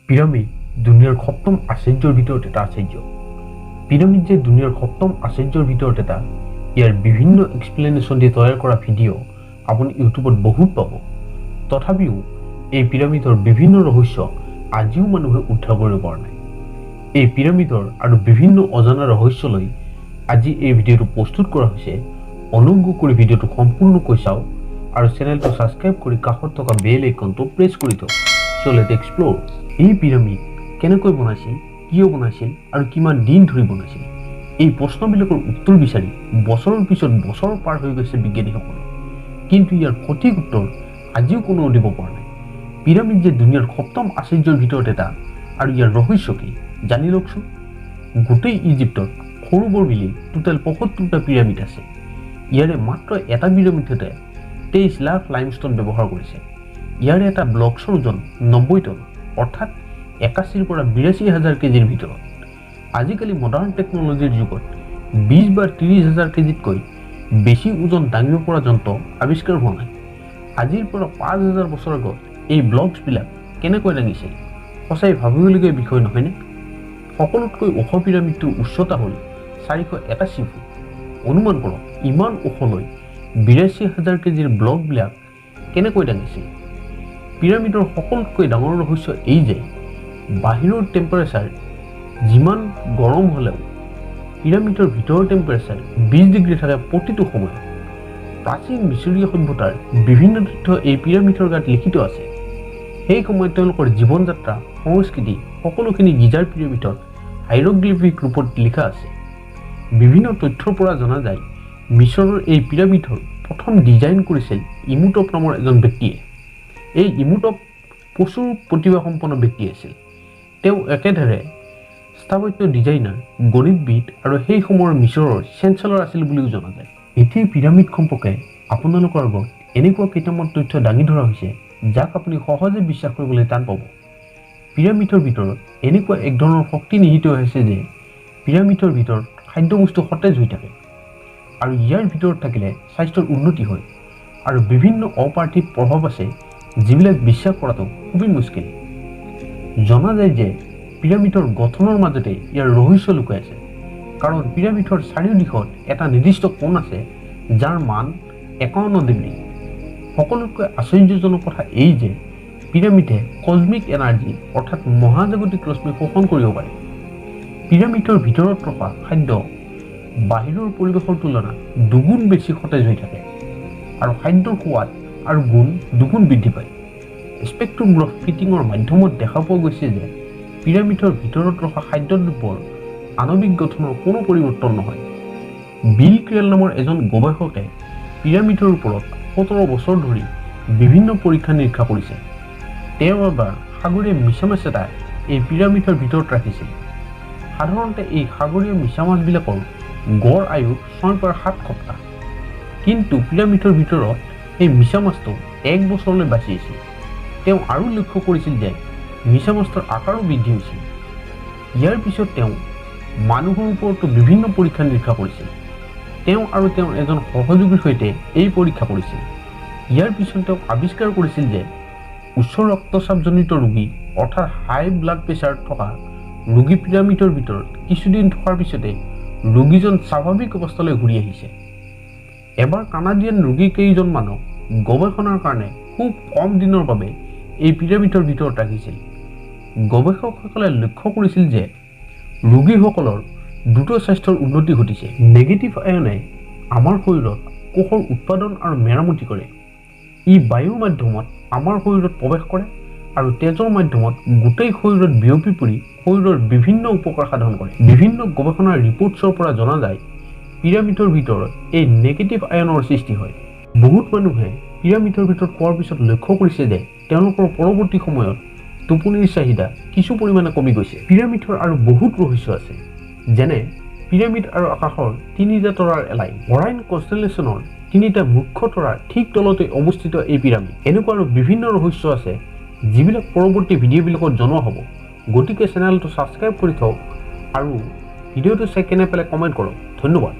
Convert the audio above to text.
Pyramid দুনিয়াৰ সপ্তম আশ্চৰ্যৰ ভিতৰত এটা আশ্চৰ্য। পিৰামিড যে দুনিয়াৰ সপ্তম আশ্চৰ্যৰ ভিতৰত এটা, ইয়াৰ বিভিন্ন এক্সপ্লেনেশ্যন দি তৈয়াৰ কৰা ভিডিঅ' আপুনি ইউটিউবত বহুত পাব। তথাপিও এই পিৰামিডৰ বিভিন্ন ৰহস্য আজিও মানুহে উদ্ধাৰ কৰিব পৰা নাই। এই পিৰামিডৰ আৰু বিভিন্ন অজানা ৰহস্যলৈ আজি এই ভিডিঅ'টো প্ৰস্তুত কৰা হৈছে। অনুগ্ৰহ কৰি ভিডিঅ'টো সম্পূৰ্ণকৈ চাওক আৰু চেনেলটো ছাবস্ক্ৰাইব কৰি কাষত থকা বেল আইকনটো প্ৰেছ কৰি থওক। চ' লেটছ এক্সপ্ল'ৰ। এই পিৰামিড কেনেকৈ বনাইছিল, কিয় বনাইছিল আৰু কিমান দিন ধৰি বনাইছিল, এই প্ৰশ্নবিলাকৰ উত্তৰ বিচাৰি বছৰৰ পিছত বছৰ পাৰ হৈ গৈছে বিজ্ঞানীসকলৰ, কিন্তু ইয়াৰ সঠিক উত্তৰ আজিও কোনেও দিব পৰা নাই। পিৰামিড যে দুনিয়াৰ সপ্তম আশ্চৰ্যৰ ভিতৰত এটা, আৰু ইয়াৰ ৰহস্য কি জানি লওকচোন। গোটেই ইজিপ্তত সৰু বৰ মিলি টোটেল ৭৫টা পিৰামিড আছে। ইয়াৰে মাত্ৰ এটা পিৰামিডতে ২৩ লাখ লাইমষ্টন ব্যৱহাৰ কৰিছে। ইয়াৰে এটা ব্লকছৰ ওজন ৯০ টন, অৰ্থাৎ ৮১ পৰা ৮২,০০০ কেজিৰ ভিতৰত। আজিকালি মডাৰ্ণ টেকনলজিৰ যুগত ২০ বা ৩০,০০০ কেজিতকৈ বেছি ওজন দাঙিব পৰা যন্ত্ৰ আৱিষ্কাৰ হোৱা নাই। আজিৰ পৰা ৫,০০০ বছৰ আগত এই ব্লকছবিলাক কেনেকৈ দাঙিছিল, সঁচাই ভাবিবলগীয়া বিষয় নহয়নে? সকলোতকৈ ওখ পিৰামিডটোৰ উচ্চতা হ'ল ৪৮১ ফুট। অনুমান কৰক ইমান ওখলৈ ৮২,০০০ কেজিৰ ব্লকবিলাক কেনেকৈ দাঙিছিল। পিৰামিডৰ সকলোতকৈ ডাঙৰ ৰহস্য এই যে বাহিৰৰ টেম্পাৰেচাৰ যিমান গৰম হ'লেও পিৰামিডৰ ভিতৰৰ টেম্পাৰেচাৰ ২০ ডিগ্ৰী থাকে প্ৰতিটো সময়ত। প্ৰাচীন মিছৰীয় সভ্যতাৰ বিভিন্ন তথ্য এই পিৰামিডৰ গাত লিখিত আছে। সেই সময়ত তেওঁলোকৰ জীৱন যাত্ৰা, সংস্কৃতি সকলোখিনি গিজাৰ পিৰামিডত হাইৰগ্লিফিক ৰূপত লিখা আছে। বিভিন্ন তথ্যৰ পৰা জনা যায় মিছৰৰ এই পিৰামিডৰ প্ৰথম ডিজাইন কৰিছিল ইমুটপ নামৰ এজন ব্যক্তিয়ে। এই ইমুটপ প্ৰচুৰ প্ৰতিভাসম্পন্ন ব্যক্তি আছিল। তেওঁ একেদৰে স্থাপত্য ডিজাইনাৰ, গণিতবিদ আৰু সেই সময়ৰ মিছৰৰ চেঞ্চেলৰ আছিল বুলিও জনা যায়। এতিয়া পিৰামিড সম্পৰ্কে আপোনালোকৰ আগত এনেকুৱা কেইটামান তথ্য দাঙি ধৰা হৈছে যাক আপুনি সহজে বিশ্বাস কৰিবলৈ টান পাব। পিৰামিডৰ ভিতৰত এনেকুৱা এক ধৰণৰ শক্তি নিহিত হৈছে যে পিৰামিডৰ ভিতৰত খাদ্যবস্তু সতেজ হৈ থাকে, আৰু ইয়াৰ ভিতৰত থাকিলে স্বাস্থ্যৰ উন্নতি হয়, আৰু বিভিন্ন অপাৰ্থিৱ প্ৰভাৱ আছে যিবিলাক বিশ্বাস কৰাটো খুবেই মুস্কিল। জনা যায় যে পিৰামিডৰ গঠনৰ মাজতে ইয়াৰ ৰহস্য লুকাই আছে, কাৰণ পিৰামিডৰ চাৰিওদিশত এটা নিৰ্দিষ্ট কোণ আছে যাৰ মান ৫১ ডিগ্ৰী। সকলোতকৈ আশ্চৰ্যজনক কথা এই যে পিৰামিডে কজমিক এনাৰ্জি অৰ্থাৎ মহাজাগতিক ৰশ্মি শোষণ কৰিব পাৰে। পিৰামিডৰ ভিতৰত ৰখা খাদ্য বাহিৰৰ পৰিৱেশৰ তুলনাত দুগুণ বেছি সতেজ হৈ থাকে, আৰু খাদ্যৰ সোৱাদ আৰু গুণ দুগুণ বৃদ্ধি পায়। স্পেক্ট্ৰোগ্ৰাফ ফিটিঙৰ মাধ্যমত দেখা পোৱা গৈছে যে পিৰামিডৰ ভিতৰত ৰখা খাদ্যদ্ৰব্যৰ আণৱিক গঠনৰ কোনো পৰিৱৰ্তন নহয়। বিল ক্ৰেল নামৰ এজন গৱেষকে পিৰামিডৰ ওপৰত ১৭ বছৰ ধৰি বিভিন্ন পৰীক্ষা নিৰীক্ষা কৰিছে। তেওঁ এবাৰ সাগৰীয় মিছামাছ এটা এই পিৰামিডৰ ভিতৰত ৰাখিছিল। সাধাৰণতে এই সাগৰীয় মিছামাছবিলাকৰ গড় আয়ু ৬ পৰা ৭ সপ্তাহ, কিন্তু পিৰামিডৰ ভিতৰত এই মিছামাছটো ১ বছৰলৈ বাচি আছিল। তেওঁ আৰু লক্ষ্য কৰিছিল যে মিছামাছটোৰ আকাৰো বৃদ্ধি হৈছিল। ইয়াৰ পিছত তেওঁ মানুহৰ ওপৰতো বিভিন্ন পৰীক্ষা নিৰীক্ষা কৰিছিল। তেওঁ আৰু তেওঁৰ এজন সহযোগীৰ সৈতে এই পৰীক্ষা কৰিছিল। ইয়াৰ পিছত তেওঁ আৱিষ্কাৰ কৰিছিল যে উচ্চ ৰক্তচাপজনিত ৰোগী অৰ্থাৎ হাই ব্লাড প্ৰেছাৰ থকা ৰোগী পিৰামিডৰ ভিতৰত কিছুদিন থকাৰ পিছতে ৰোগীজন স্বাভাৱিক অৱস্থালৈ ঘূৰি আহিছে। এবাৰ কানাডিয়ান ৰোগী কেইজনমানক গৱেষণাৰ কাৰণে খুব কম দিনৰ বাবে এই পিৰামিডৰ ভিতৰত ৰাখিছিল। গৱেষকসকলে লক্ষ্য কৰিছিল যে ৰোগীসকলৰ দ্ৰুত স্বাস্থ্যৰ উন্নতি ঘটিছে। নেগেটিভ আয়নে আমাৰ শৰীৰত কোষৰ উৎপাদন আৰু মেৰামতি কৰে। ই বায়ুৰ মাধ্যমত আমাৰ শৰীৰত প্ৰৱেশ কৰে আৰু তেজৰ মাধ্যমত গোটেই শৰীৰত বিয়পি পৰি শৰীৰৰ বিভিন্ন উপকাৰ সাধন কৰে। বিভিন্ন গৱেষণাৰ ৰিপৰ্টছৰ পৰা জনা যায় পিৰামিডৰ ভিতৰত এই নেগেটিভ আয়নৰ সৃষ্টি হয়। বহুত মানুহে পিৰামিডৰ ভিতৰত পোৱাৰ পিছত লক্ষ্য কৰিছে যে তেওঁলোকৰ পৰৱৰ্তী সময়ত টোপনিৰ চাহিদা কিছু পৰিমাণে কমি গৈছে। পিৰামিডৰ আৰু বহুত ৰহস্য আছে, যেনে পিৰামিড আৰু আকাশৰ ৩টা তৰাৰ এলাইন, অৰাইন কনষ্টেলেশ্যনৰ ৩টা মুখ্য তৰাৰ ঠিক তলতে অৱস্থিত এই পিৰামিড। এনেকুৱা আৰু বিভিন্ন ৰহস্য আছে যিবিলাক পৰৱৰ্তী ভিডিঅ'বিলাকত জনোৱা হ'ব। গতিকে চেনেলটো ছাবস্ক্ৰাইব কৰি থওক আৰু ভিডিঅ'টো চাই কেনে পেলাই কমেণ্ট কৰক। ধন্যবাদ।